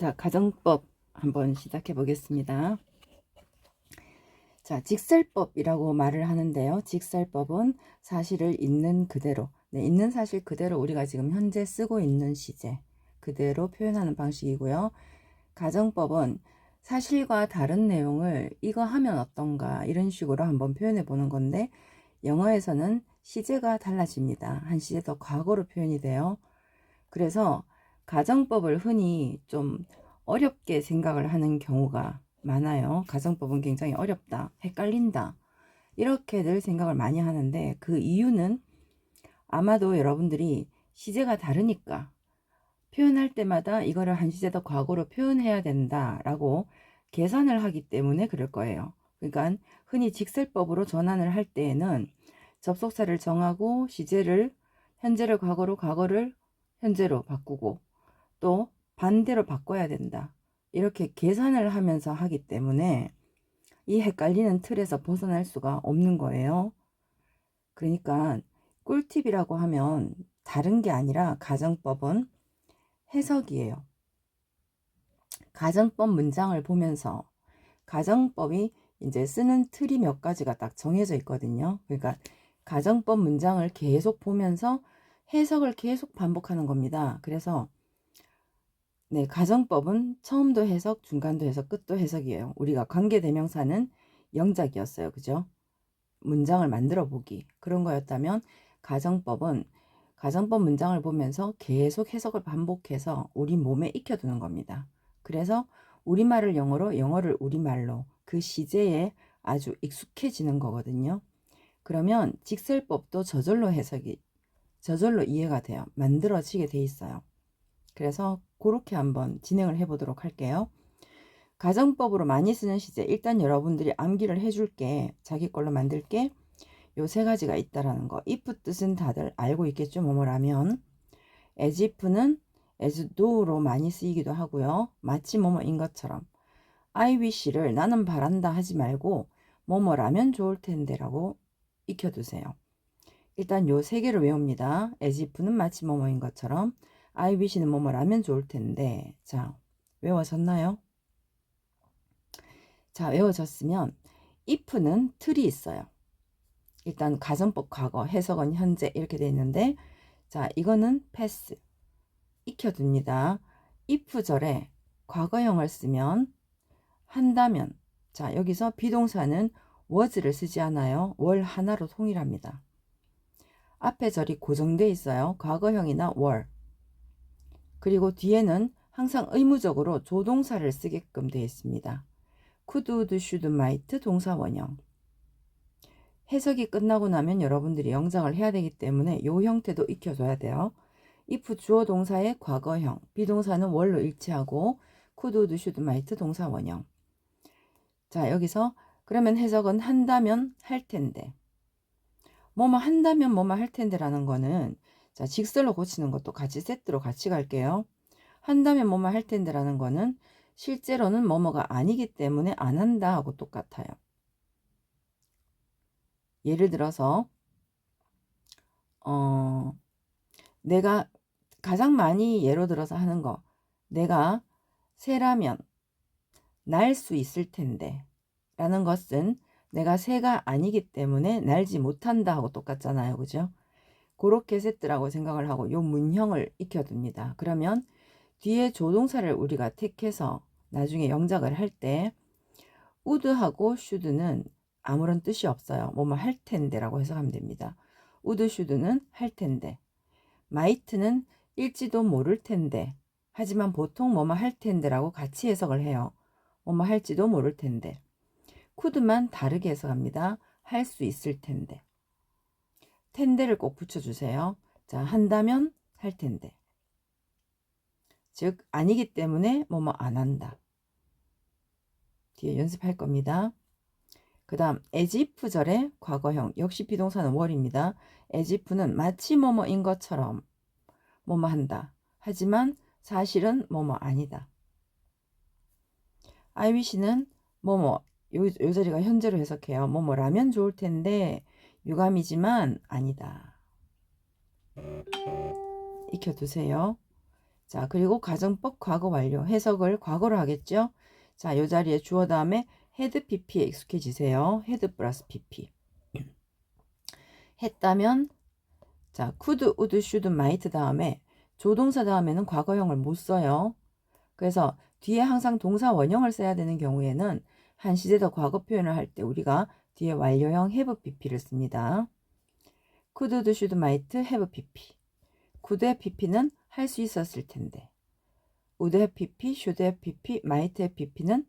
자, 가정법 한번 시작해 보겠습니다. 자, 직설법이라고 말을 하는데요. 직설법은 사실을 있는 그대로, 있는 사실 그대로 우리가 지금 현재 쓰고 있는 시제 그대로 표현하는 방식이고요. 가정법은 사실과 다른 내용을 이거 하면 어떤가 이런 식으로 한번 표현해 보는 건데, 영어에서는 시제가 달라집니다. 한 시제 더 과거로 표현이 돼요. 그래서 가정법을 흔히 좀 어렵게 생각을 하는 경우가 많아요. 가정법은 굉장히 어렵다, 헷갈린다, 이렇게들 생각을 많이 하는데, 그 이유는 아마도 여러분들이 시제가 다르니까 표현할 때마다 이거를 한 시제 더 과거로 표현해야 된다라고 계산을 하기 때문에 그럴 거예요. 그러니까 흔히 직설법으로 전환을 할 때에는 접속사를 정하고 시제를 현재를 과거로, 과거를 현재로 바꾸고 또 반대로 바꿔야 된다, 이렇게 계산을 하면서 하기 때문에 이 헷갈리는 틀에서 벗어날 수가 없는 거예요. 그러니까 꿀팁이라고 하면 다른 게 아니라 가정법은 해석이에요. 가정법 문장을 보면서 가정법이 이제 쓰는 틀이 몇 가지가 딱 정해져 있거든요. 그러니까 가정법 문장을 계속 보면서 해석을 계속 반복하는 겁니다. 그래서 가정법은 처음도 해석, 중간도 해석, 끝도 해석이에요. 우리가 관계대명사는 영작이었어요. 그죠? 문장을 만들어 보기, 그런 거였다면 가정법은 가정법 문장을 보면서 계속 해석을 반복해서 우리 몸에 익혀두는 겁니다. 그래서 우리말을 영어로, 영어를 우리말로 그 시제에 아주 익숙해지는 거거든요. 그러면 직설법도 저절로 이해가 돼요. 만들어지게 돼 있어요. 그래서 그렇게 한번 진행을 해 보도록 할게요. 가정법으로 많이 쓰는 시제, 일단 여러분들이 암기를 해줄게. 자기 걸로 만들게. 요 세 가지가 있다라는 거. if 뜻은 다들 알고 있겠죠. 뭐뭐라면. as if는 as though로 많이 쓰이기도 하고요. 마치 뭐뭐인 것처럼. I wish를 나는 바란다 하지 말고 뭐뭐라면 좋을 텐데 라고 익혀두세요. 일단 요 세 개를 외웁니다. as if는 마치 뭐뭐인 것처럼, I wish는 뭐뭐라면 좋을 텐데. 자, 외워졌나요? 자, 외워졌으면 if는 틀이 있어요. 일단 가정법 과거, 해석은 현재 이렇게 돼 있는데, 자, 이거는 패스 익혀둡니다. if절에 과거형을 쓰면 한다면, 자, 여기서 비동사는 was를 쓰지 않아요. 월 하나로 통일합니다. 앞에 절이 고정돼 있어요. 과거형이나 were. 그리고 뒤에는 항상 의무적으로 조동사를 쓰게끔 되어 있습니다. could, would, should, might 동사 원형. 해석이 끝나고 나면 여러분들이 영작을 해야 되기 때문에 이 형태도 익혀줘야 돼요. if 주어 동사의 과거형, 비동사는 월로 일치하고 could, would, should, might 동사 원형. 자, 여기서 그러면 해석은 한다면 할 텐데, 뭐뭐 한다면 뭐뭐 할 텐데라는 거는, 자, 직설로 고치는 것도 같이 세트로 같이 갈게요. 한다면 뭐뭐 할 텐데라는 거는 실제로는 뭐뭐가 아니기 때문에 안 한다 하고 똑같아요. 예를 들어서 내가 가장 많이 예로 들어서 하는 거, 내가 새라면 날 수 있을 텐데 라는 것은 내가 새가 아니기 때문에 날지 못한다 하고 똑같잖아요. 그죠? 그렇게 세트라고 생각을 하고 요 문형을 익혀둡니다. 그러면 뒤에 조동사를 우리가 택해서 나중에 영작을 할 때 would하고 should는 아무런 뜻이 없어요. 뭐뭐 할 텐데 라고 해석하면 됩니다. would, should는 할 텐데, might는 일지도 모를 텐데, 하지만 보통 뭐뭐 할 텐데라고 같이 해석을 해요. 뭐뭐 할지도 모를 텐데. could만 다르게 해석합니다. 할 수 있을 텐데. 텐데를 꼭 붙여주세요. 자, 한다면 할 텐데. 즉 아니기 때문에 뭐뭐 안 한다. 뒤에 연습할 겁니다. 그 다음 as if 절의 과거형, 역시 비동사는 were입니다. as if는 마치 뭐뭐인 것처럼 뭐뭐 한다, 하지만 사실은 뭐뭐 아니다. I wish는 뭐뭐, 요 자리가 현재로 해석해요. 뭐뭐라면 좋을 텐데 유감이지만 아니다. 익혀두세요. 자, 그리고 가정법 과거 완료. 해석을 과거로 하겠죠? 자, 요 자리에 주어 다음에 had pp에 익숙해지세요. had 플러스 pp. 했다면, 자, could, would, should, might 다음에 조동사 다음에는 과거형을 못 써요. 그래서 뒤에 항상 동사 원형을 써야 되는 경우에는 한 시제도 과거 표현을 할 때 우리가 뒤에 완료형 have pp를 씁니다. could, would, should, might, have pp. could의 pp는 할 수 있었을 텐데. would have pp, should have pp, might have pp는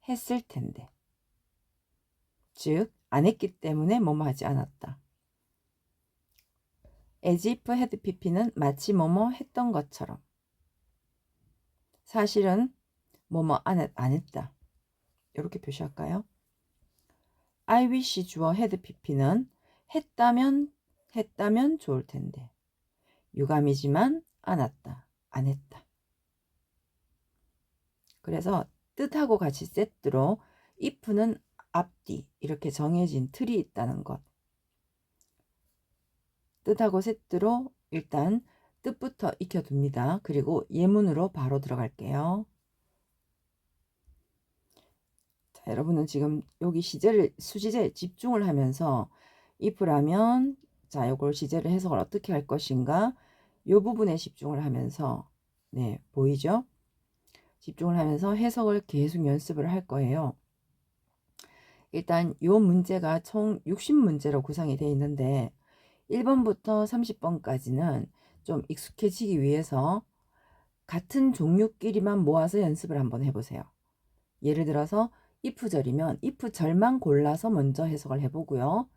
했을 텐데. 즉, 안 했기 때문에 뭐뭐 하지 않았다. as if had pp는 마치 뭐뭐 했던 것처럼. 사실은 뭐뭐 안 했다. 이렇게 표시할까요? I wish 주어 had pp는 했다면 좋을 텐데. 유감이지만 않았다. 안 했다. 그래서 뜻하고 같이 세트로 if는 앞뒤 이렇게 정해진 틀이 있다는 것. 뜻하고 세트로 일단 뜻부터 익혀둡니다. 그리고 예문으로 바로 들어갈게요. 자, 여러분은 지금 여기 수지제에 집중을 하면서 if라면 자, 요걸 시제를 해석을 어떻게 할 것인가 이 부분에 집중을 하면서 네, 보이죠? 집중을 하면서 해석을 계속 연습을 할 거예요. 일단 요 문제가 총 60문제로 구성이 되어 있는데 1번부터 30번까지는 좀 익숙해지기 위해서 같은 종류끼리만 모아서 연습을 한번 해보세요. 예를 들어서 if절이면 if절만 골라서 먼저 해석을 해보고요.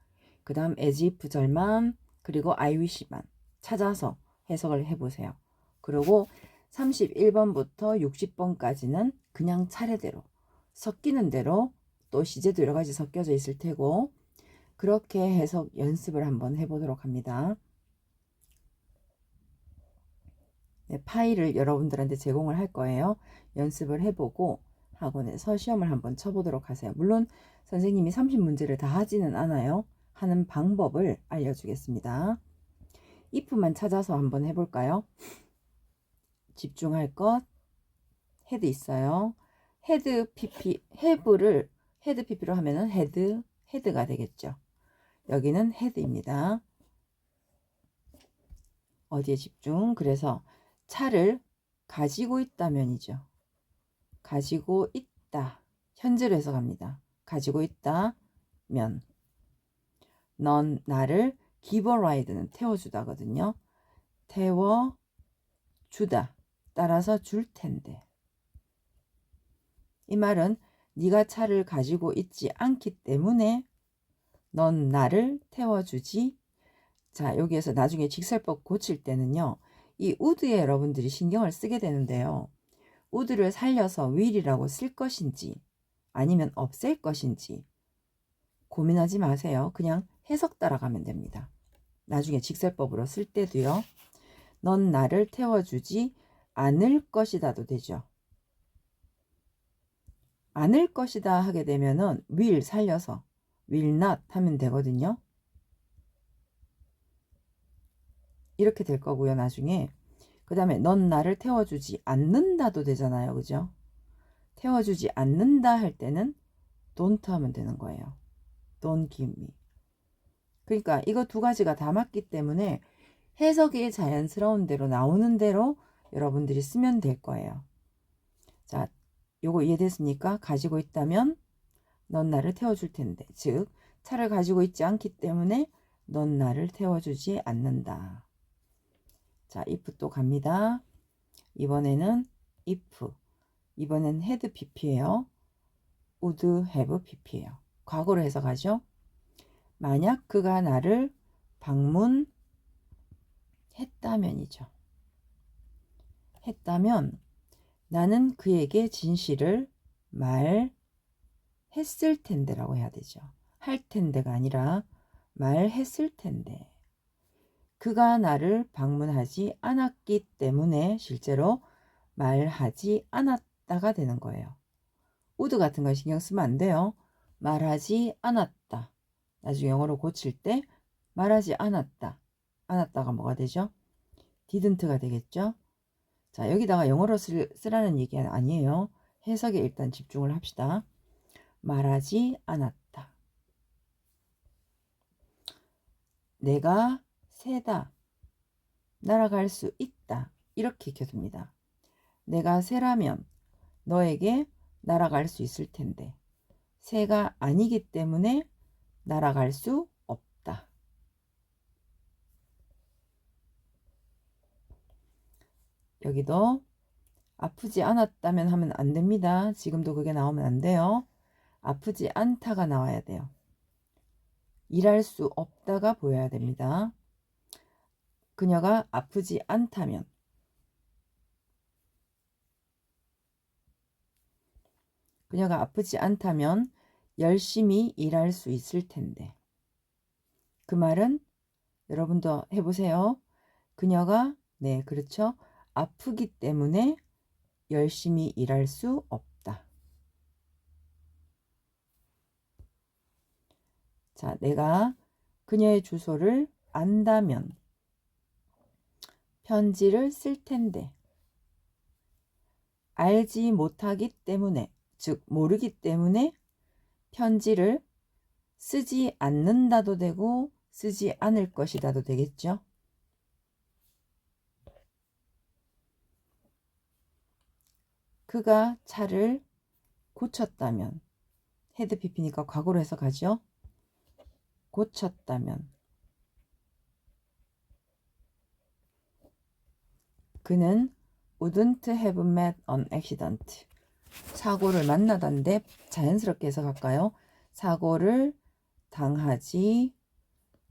그 다음 as if 절만 그리고 I wish만 찾아서 해석을 해보세요. 그리고 31번부터 60번까지는 그냥 차례대로 섞이는 대로 또 시제도 여러 가지 섞여져 있을 테고 그렇게 해석 연습을 한번 해보도록 합니다. 네, 파일을 여러분들한테 제공을 할 거예요. 연습을 해보고 학원에서 시험을 한번 쳐보도록 하세요. 물론 선생님이 30문제를 다 하지는 않아요. 하는 방법을 알려주겠습니다. if만 찾아서 한번 해볼까요? 집중할 것 had 있어요. had pp have를 had pp로 하면은 had가 되겠죠. 여기는 had입니다. 어디에 집중? 그래서 차를 가지고 있다면이죠. 가지고 있다. 현재로 해석합니다. 가지고 있다면 넌 나를 give a ride는 태워주다거든요. 태워주다. 따라서 줄 텐데. 이 말은 네가 차를 가지고 있지 않기 때문에 넌 나를 태워주지. 자, 여기에서 나중에 직설법 고칠 때는요. 이 would에 여러분들이 신경을 쓰게 되는데요. would를 살려서 will이라고 쓸 것인지 아니면 없앨 것인지 고민하지 마세요. 그냥 해석 따라가면 됩니다. 나중에 직설법으로 쓸 때도요. 넌 나를 태워주지 않을 것이다도 되죠. 않을 것이다 하게 되면은 will 살려서 will not 하면 되거든요. 이렇게 될 거고요. 나중에 그 다음에 넌 나를 태워주지 않는다도 되잖아요. 그죠? 태워주지 않는다 할 때는 don't 하면 되는 거예요. Don't give me. 그러니까 이거 두 가지가 다 맞기 때문에 해석이 자연스러운 대로 나오는 대로 여러분들이 쓰면 될 거예요. 자, 요거 이해됐습니까? 가지고 있다면 넌 나를 태워줄 텐데. 즉, 차를 가지고 있지 않기 때문에 넌 나를 태워주지 않는다. 자, if 또 갑니다. 이번에는 if. 이번엔 had pp예요. would have pp예요. 과거로 해석하죠. 만약 그가 나를 방문했다면이죠. 했다면 나는 그에게 진실을 말했을 텐데라고 해야 되죠. 할 텐데가 아니라 말했을 텐데. 그가 나를 방문하지 않았기 때문에 실제로 말하지 않았다가 되는 거예요. would 같은 거 신경 쓰면 안 돼요. 말하지 않았다. 나중에 영어로 고칠 때 말하지 않았다. 않았다가 뭐가 되죠? didn't가 되겠죠? 자, 여기다가 영어로 쓰라는 얘기는 아니에요. 해석에 일단 집중을 합시다. 말하지 않았다. 내가 새다. 날아갈 수 있다. 이렇게 익혀줍니다. 내가 새라면 너에게 날아갈 수 있을 텐데 새가 아니기 때문에 날아갈 수 없다. 여기도 아프지 않았다면 하면 안 됩니다. 지금도 그게 나오면 안 돼요. 아프지 않다가 나와야 돼요. 일할 수 없다가 보여야 됩니다. 그녀가 아프지 않다면 그녀가 아프지 않다면 열심히 일할 수 있을 텐데. 그 말은 여러분도 해보세요. 그녀가 네 그렇죠. 아프기 때문에 열심히 일할 수 없다. 자, 내가 그녀의 주소를 안다면 편지를 쓸 텐데 알지 못하기 때문에 즉 모르기 때문에 편지를 쓰지 않는다도 되고 쓰지 않을 것이다도 되겠죠. 그가 차를 고쳤다면 헤드 PP니까 과거로 해석하죠. 고쳤다면 그는 wouldn't have met an accident. 사고를 만나던데 자연스럽게 해석할까요? 사고를 당하지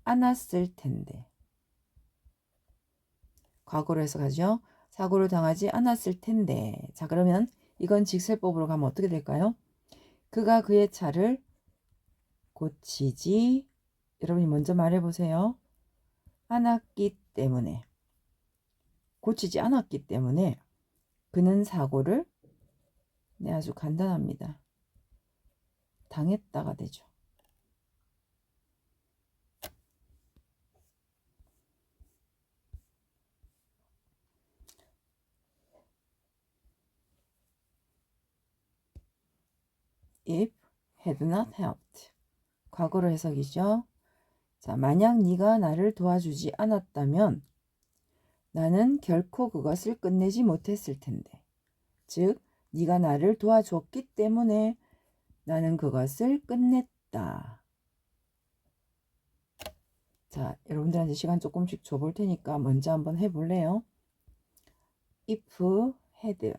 않았을 텐데. 과거로 해석하죠. 사고를 당하지 않았을 텐데. 자, 그러면 이건 직설법으로 가면 어떻게 될까요? 그가 그의 차를 고치지 여러분이 먼저 말해보세요. 않았기 때문에 고치지 않았기 때문에 그는 사고를 네 아주 간단합니다. 당했다가 되죠. If had not helped. 과거로 해석이죠. 자, 만약 네가 나를 도와주지 않았다면 나는 결코 그것을 끝내지 못했을 텐데. 즉, 네가 나를 도와줬기 때문에 나는 그것을 끝냈다. 자, 여러분들한테 시간 조금씩 줘볼 테니까 먼저 한번 해볼래요? If had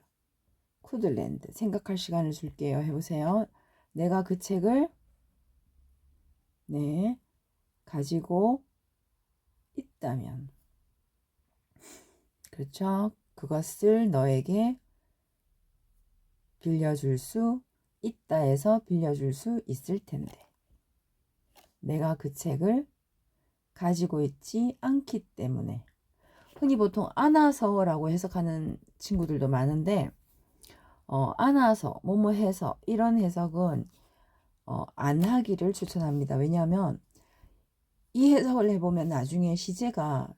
could land 생각할 시간을 줄게요. 해보세요. 내가 그 책을 네 가지고 있다면 그렇죠. 그것을 너에게 빌려줄 수 있다에서 빌려줄 수 있을 텐데 내가 그 책을 가지고 있지 않기 때문에 흔히 보통 안아서라고 해석하는 친구들도 많은데 안아서 뭐뭐 해서 이런 해석은 안 하기를 추천합니다. 왜냐하면 이 해석을 해보면 나중에 시제가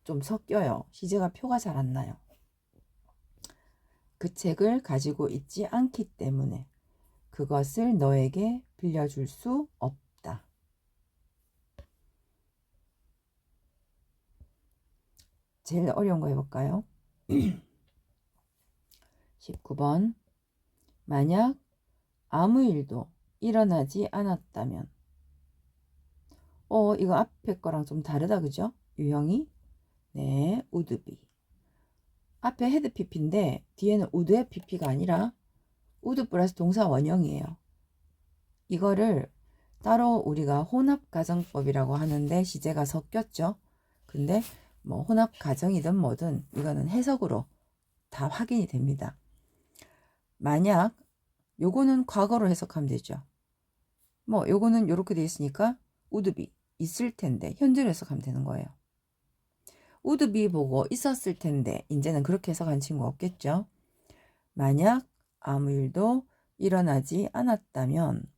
좀 섞여요. 시제가 표가 잘 안 나요. 그 책을 가지고 있지 않기 때문에 그것을 너에게 빌려줄 수 없다. 제일 어려운 거 해볼까요? 19번 만약 아무 일도 일어나지 않았다면 이거 앞에 거랑 좀 다르다 그죠? 유형이 네 would be 앞에 had pp인데 뒤에는 would의 pp가 아니라 would 플러스 동사 원형이에요. 이거를 따로 우리가 혼합가정법이라고 하는데 시제가 섞였죠. 근데 뭐 혼합가정이든 뭐든 이거는 해석으로 다 확인이 됩니다. 만약 요거는 과거로 해석하면 되죠. 뭐 요거는 요렇게 돼 있으니까 would be 있을 텐데 현재로 해석하면 되는 거예요. would be 보고 있었을 텐데 이제는 그렇게 해석한 친구 없겠죠. 만약 아무 일도 일어나지 않았다면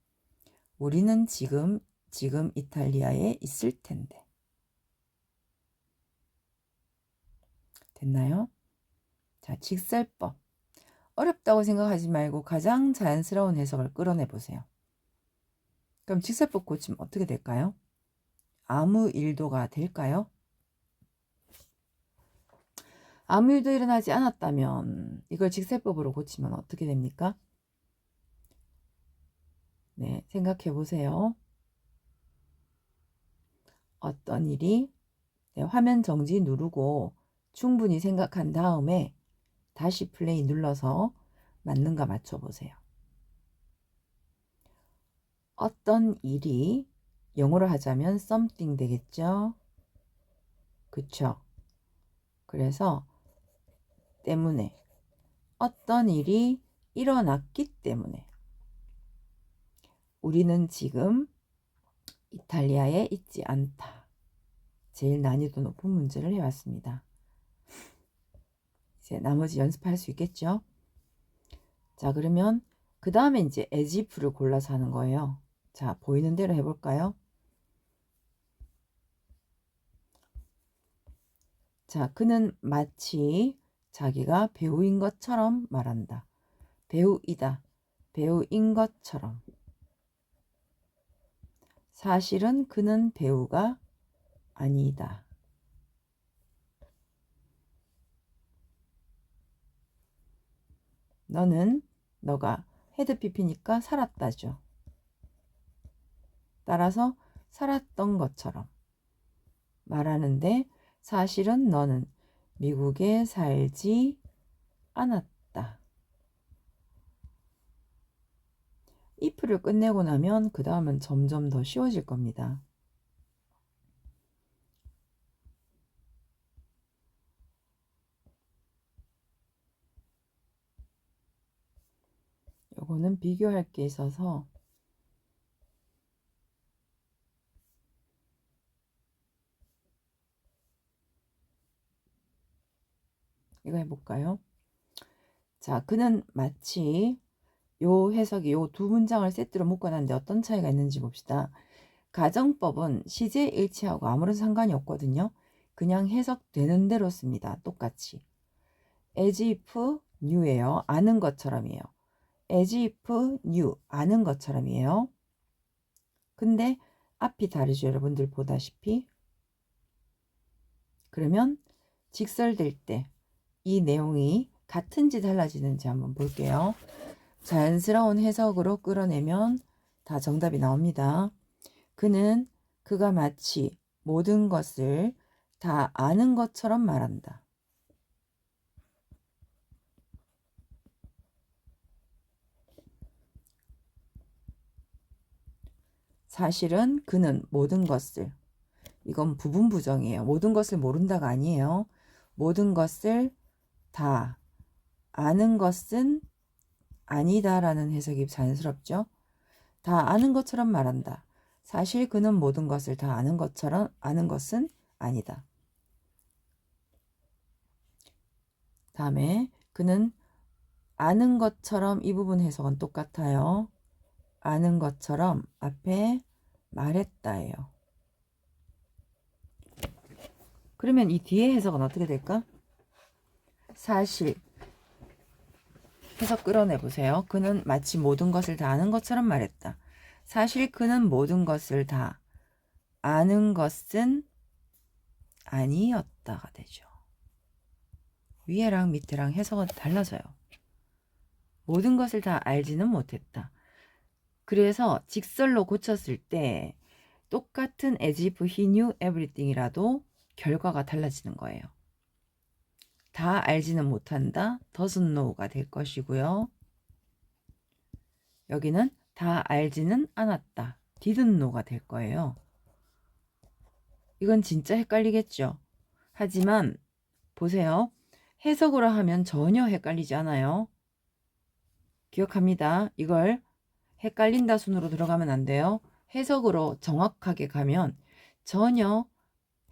우리는 지금 이탈리아에 있을 텐데. 됐나요? 자, 직설법. 어렵다고 생각하지 말고 가장 자연스러운 해석을 끌어내 보세요. 그럼 직설법 고치면 어떻게 될까요? 아무 일도가 될까요? 아무 일도 일어나지 않았다면 이걸 직설법으로 고치면 어떻게 됩니까? 네, 생각해 보세요. 어떤 일이 네, 화면 정지 누르고 충분히 생각한 다음에 다시 플레이 눌러서 맞는가 맞춰보세요. 어떤 일이 영어로 하자면 something 되겠죠? 그쵸? 그래서 때문에 어떤 일이 일어났기 때문에 우리는 지금 이탈리아에 있지 않다. 제일 난이도 높은 문제를 해왔습니다. 이제 나머지 연습할 수 있겠죠? 자, 그러면 그 다음에 이제 as if를 골라서 하는 거예요. 자, 보이는 대로 해볼까요? 자, 그는 마치 자기가 배우인 것처럼 말한다. 배우이다. 배우인 것처럼. 사실은 그는 배우가 아니다. 너가 헤드피피니까 살았다죠. 따라서 살았던 것처럼 말하는데 사실은 너는 미국에 살지 않았다. if를 끝내고 나면 그 다음은 점점 더 쉬워질 겁니다. 요거는 비교할 게 있어서 이거 해볼까요? 자, 그는 마치 요 해석이 요 두 문장을 세트로 묶어놨는데 어떤 차이가 있는지 봅시다. 가정법은 시제 일치하고 아무런 상관이 없거든요. 그냥 해석되는 대로 씁니다. 똑같이. as if knew예요. 아는 것처럼이에요. as if knew 아는 것처럼이에요. 근데 앞이 다르죠. 여러분들 보다시피. 그러면 직설될 때 이 내용이 같은지 달라지는지 한번 볼게요. 자연스러운 해석으로 끌어내면 다 정답이 나옵니다. 그가 마치 모든 것을 다 아는 것처럼 말한다. 사실은 그는 모든 것을, 이건 부분 부정이에요. 모든 것을 모른다가 아니에요. 모든 것을 다 아는 것은 아니다라는 해석이 자연스럽죠. 다 아는 것처럼 말한다. 사실 그는 모든 것을 다 아는 것처럼 아는 것은 아니다. 다음에 그는 아는 것처럼 이 부분 해석은 똑같아요. 아는 것처럼 앞에 말했다예요. 그러면 이 뒤에 해석은 어떻게 될까? 사실 해석 끌어내 보세요. 그는 마치 모든 것을 다 아는 것처럼 말했다. 사실 그는 모든 것을 다 아는 것은 아니었다가 되죠. 위에랑 밑에랑 해석은 달라져요. 모든 것을 다 알지는 못했다. 그래서 직설로 고쳤을 때 똑같은 as if he knew everything이라도 결과가 달라지는 거예요. 다 알지는 못한다. doesn't know가 될 것이고요. 여기는 다 알지는 않았다. didn't know가 될 거예요. 이건 진짜 헷갈리겠죠. 하지만 보세요. 해석으로 하면 전혀 헷갈리지 않아요. 기억합니다. 이걸 헷갈린다 순으로 들어가면 안 돼요. 해석으로 정확하게 가면 전혀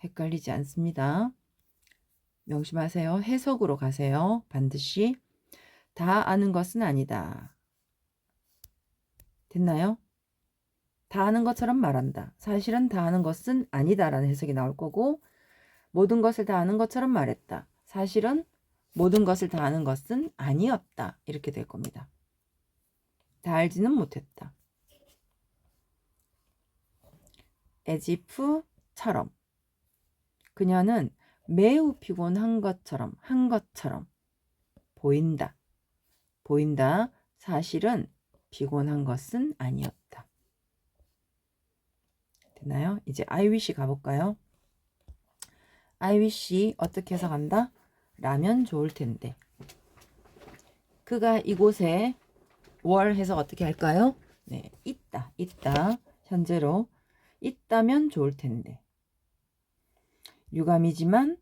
헷갈리지 않습니다. 명심하세요. 해석으로 가세요. 반드시. 다 아는 것은 아니다. 됐나요? 다 아는 것처럼 말한다. 사실은 다 아는 것은 아니다라는 해석이 나올 거고 모든 것을 다 아는 것처럼 말했다. 사실은 모든 것을 다 아는 것은 아니었다. 이렇게 될 겁니다. 다 알지는 못했다. as if처럼. 그녀는 매우 피곤한 것처럼, 한 것처럼 보인다. 보인다. 사실은 피곤한 것은 아니었다. 됐나요? 이제 I wish 가볼까요? I wish 어떻게 해석한다? 라면 좋을 텐데. 그가 이곳에 월 해석 어떻게 할까요? 네, 있다. 현재로 있다면 좋을 텐데. 유감이지만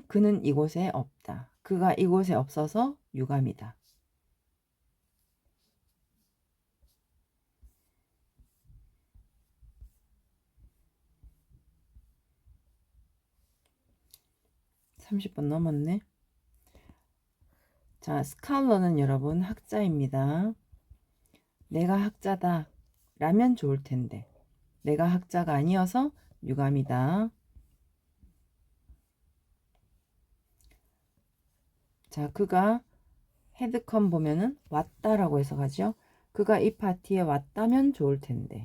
그는 이곳에 없다. 그가 이곳에 없어서 유감이다. (30분) 넘었네. 자, 스칼러는 여러분 학자입니다. 내가 학자다 라면 좋을 텐데. 내가 학자가 아니어서 유감이다. 자, 그가 헤드컴 보면은 왔다라고 해석하죠. 그가 이 파티에 왔다면 좋을 텐데.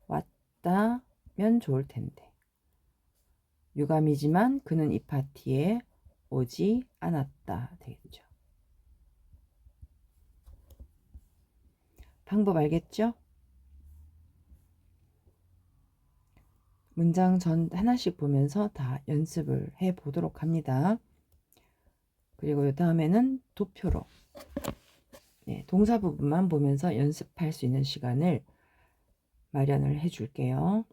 왔다면 좋을 텐데. 유감이지만 그는 이 파티에 오지 않았다 되겠죠. 방법 알겠죠? 문장 전 하나씩 보면서 다 연습을 해 보도록 합니다. 그리고 다음에는 도표로 동사 부분만 보면서 연습할 수 있는 시간을 마련을 해 줄게요.